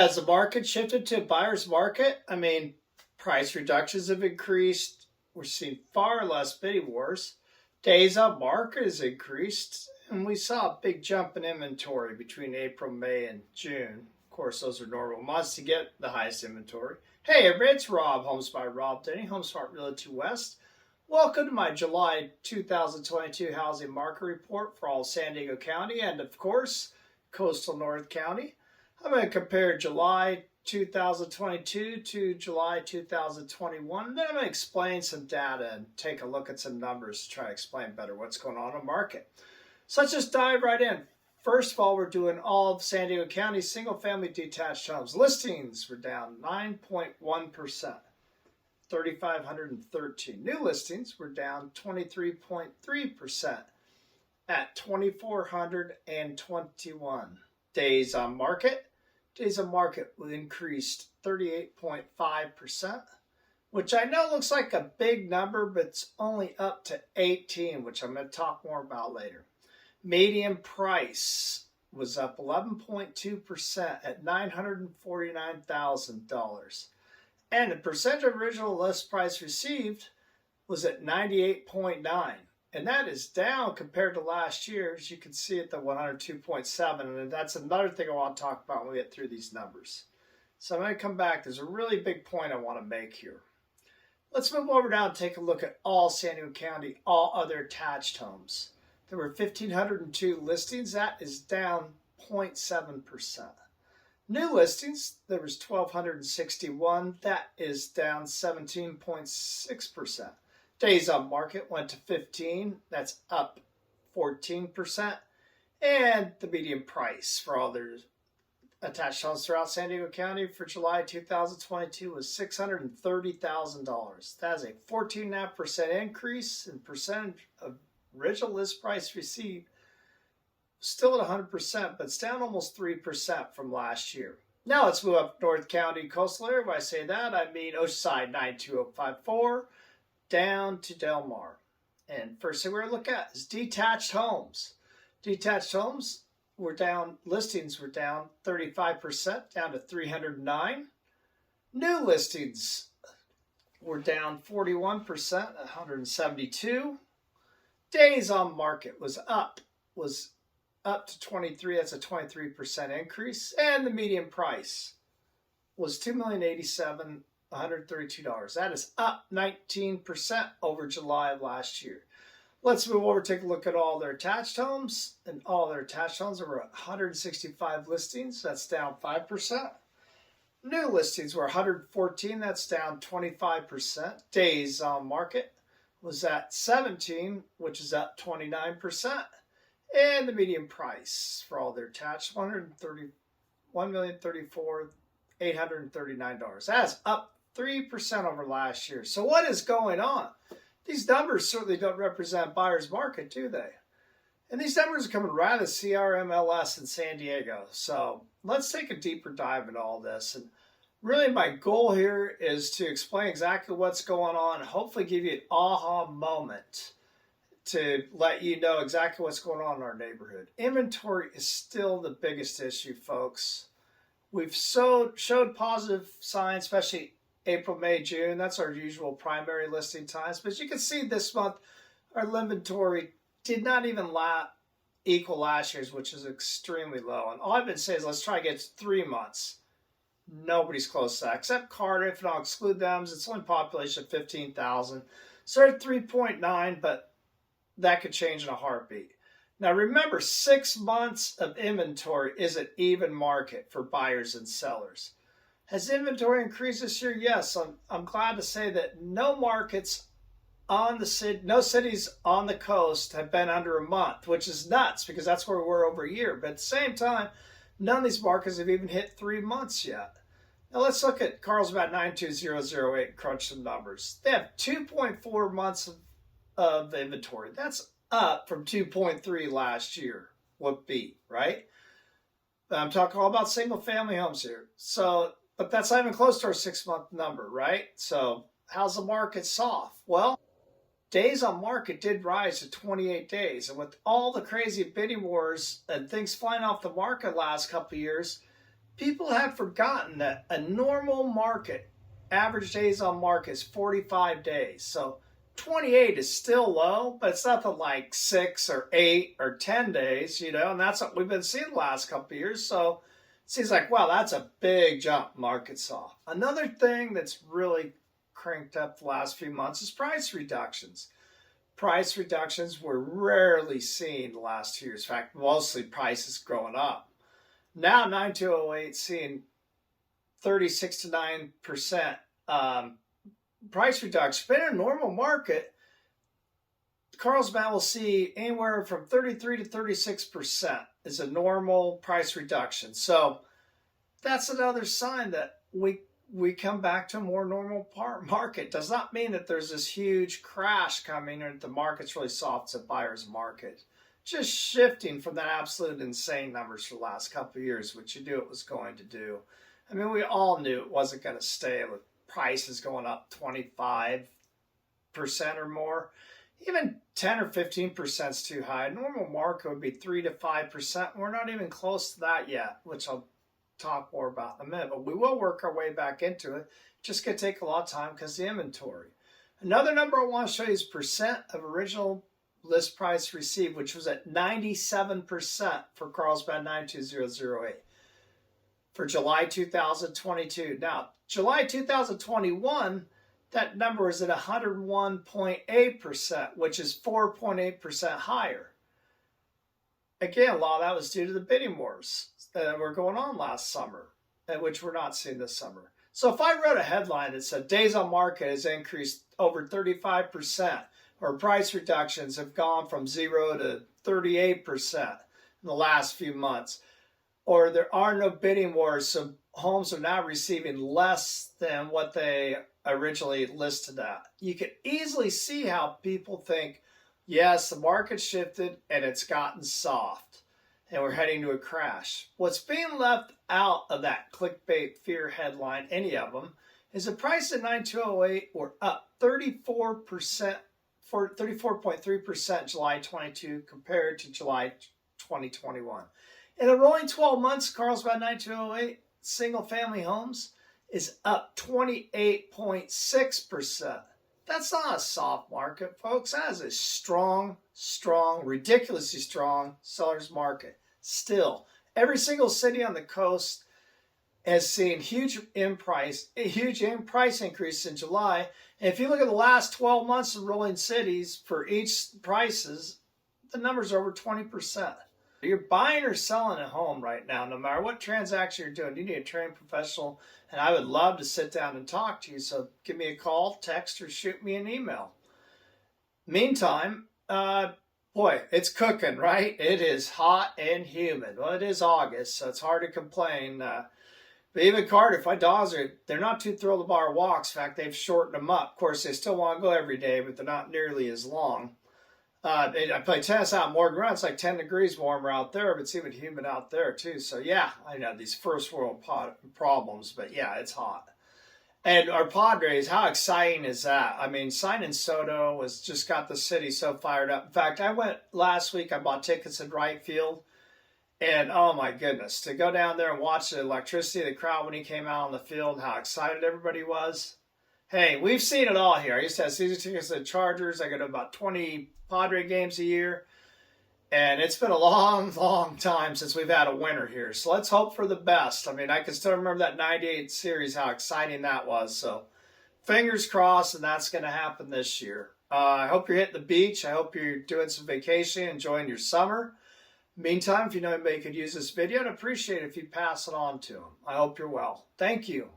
Has the market shifted to a buyer's market? Price reductions have increased. We're seeing far less bidding wars. Days on market has increased, and we saw a big jump in inventory between April, May, and June. Of course, those are normal months to get the highest inventory. Hey, everybody, it's Rob, Homes by Rob, Denny, HomeSmart Realty West. Welcome to my July 2022 housing market report for all San Diego County and, of course, coastal North County. I'm going to compare July 2022 to July 2021. And then I'm going to explain some data and take a look at some numbers to try to explain better what's going on in the market. So let's just dive right in. First of all, we're doing all of San Diego County single-family detached homes. Listings were down 9.1%, 3,513. New listings were down 23.3% at 2,421. Days on market increased 38.5%, which I know looks like a big number, but it's only up to 18, which I'm going to talk more about later. Median price was up 11.2% at $949,000. And the percentage of original list price received was at 98.9. And that is down compared to last year, as you can see at the 102.7. And that's another thing I want to talk about when we get through these numbers. So I'm going to come back. There's a really big point I want to make here. Let's move over now and take a look at all San Diego County, all other attached homes. There were 1,502 listings. That is down 0.7%. New listings, there was 1,261. That is down 17.6%. Days on market went to 15. That's up 14%. And the median price for all their attached homes throughout San Diego County for July 2022 was $630,000. That is a 14.5% increase in percentage of original list price received. Still at 100%, but it's down almost 3% from last year. Now let's move up North County coastal area. When I say that, I mean Oceanside 92054 down to Del Mar. And first thing we're going to look at is detached homes. Detached homes were down, listings were down 35%, down to 309. New listings were down 41%, 172. Days on market was up to 23. That's a 23% increase. And the median price was $2,087,132. That is up 19% over July of last year. Let's move over, take a look at all their attached homes. And all their attached homes, there were 165 listings. That's down 5%. New listings were 114. That's down 25%. Days on market was at 17, which is up 29%. And the median price for all their attached, $1,034,839. That's up 3% over last year. So what is going on? These numbers certainly don't represent buyer's market, do they? And these numbers are coming right out of CRMLS in San Diego. So let's take a deeper dive into all this. And really my goal here is to explain exactly what's going on and hopefully give you an aha moment to let you know exactly what's going on in our neighborhood. Inventory is still the biggest issue, folks. We've showed positive signs, especially April, May, June. That's our usual primary listing times. But you can see this month, our inventory did not even equal last year's, which is extremely low. And all I've been saying is let's try to get to 3 months. Nobody's close to that, except Cardiff, and I'll exclude them. It's only population of 15,000. So they're at 3.9, but that could change in a heartbeat. Now remember, 6 months of inventory is an even market for buyers and sellers. Has inventory increased this year? Yes. I'm glad to say that no markets on the city, no cities on the coast have been under a month, which is nuts because that's where we were over a year. But at the same time, none of these markets have even hit 3 months yet. Now let's look at Carlsbad 92008 and crunch some numbers. They have 2.4 months of inventory. That's up from 2.3 last year. Would be, right? I'm talking all about single family homes here. So, but that's not even close to our 6 month number, right? So how's the market soft? Well, days on market did rise to 28 days. And with all the crazy bidding wars and things flying off the market last couple of years, People have forgotten that a normal market, average days on market is 45 days. So 28 is still low, but it's nothing like 6 or 8 or 10 days, and that's what we've been seeing the last couple of years. So it seems like, wow, that's a big jump market saw. Another thing that's really cranked up the last few months is price reductions. Price reductions were rarely seen the last 2 years. In fact, mostly prices growing up. Now 9208 seeing 36 to 9% price reduction. But in a normal market, Carlsbad will see anywhere from 33 to 36% is a normal price reduction. So that's another sign that we come back to a more normal market. Does not mean that there's this huge crash coming and the market's really soft. It's a buyer's market. Just shifting from that absolute insane numbers for the last couple of years, which you knew it was going to do. I mean, we all knew it wasn't going to stay with prices going up 25% or more. Even 10 or 15% is too high. A normal market would be 3 to 5%. We're not even close to that yet, which I'll talk more about in a minute. But we will work our way back into it. Just going to take a lot of time because of the inventory. Another number I want to show you is percent of original list price received, which was at 97% for Carlsbad 92008 for July 2022. Now, July 2021, that number is at 101.8%, which is 4.8% higher. Again, a lot of that was due to the bidding wars that were going on last summer, which we're not seeing this summer. So if I wrote a headline that said days on market has increased over 35%, or price reductions have gone from 0 to 38% in the last few months, or there are no bidding wars, so homes are now receiving less than what they originally listed at. You can easily see how people think, yes, the market shifted and it's gotten soft and we're heading to a crash. What's being left out of that clickbait fear headline, any of them, is the price of 9208 were up 34.3% July 22 compared to July 2021. In the rolling 12 months, Carlsbad 9208 single family homes is up 28.6%. That's not a soft market, folks. That is a strong, ridiculously strong seller's market. Still, every single city on the coast has seen huge price increase in July. And if you look at the last 12 months of rolling cities for each prices, the numbers are over 20%. You're buying or selling a home right now, no matter what transaction you're doing, you need a trained professional, and I would love to sit down and talk to you. So give me a call, text, or shoot me an email. Meantime, boy, it's cooking, right? It is hot and humid. Well, it is August, so it's hard to complain. But even Cardiff, my dogs they're not too thrilled about our walks. In fact, they've shortened them up. Of course, they still want to go every day, but they're not nearly as long. I play tennis out in Morgan Run. It's like 10 degrees warmer out there, but it's even humid out there too. So yeah, I know these first world problems, but yeah, it's hot. And our Padres, how exciting is that? I mean, signing Soto just got the city so fired up. In fact, I went last week, I bought tickets in right field. And oh my goodness, to go down there and watch the electricity of the crowd when he came out on the field, how excited everybody was. Hey, we've seen it all here. I used to have season tickets to the Chargers. I go to about 20 Padre games a year. And it's been a long time since we've had a winner here. So let's hope for the best. I mean, I can still remember that 98 series, how exciting that was. So fingers crossed, and that's going to happen this year. I hope you're hitting the beach. I hope you're doing some vacation, enjoying your summer. Meantime, if you know anybody could use this video, I'd appreciate it if you pass it on to them. I hope you're well. Thank you.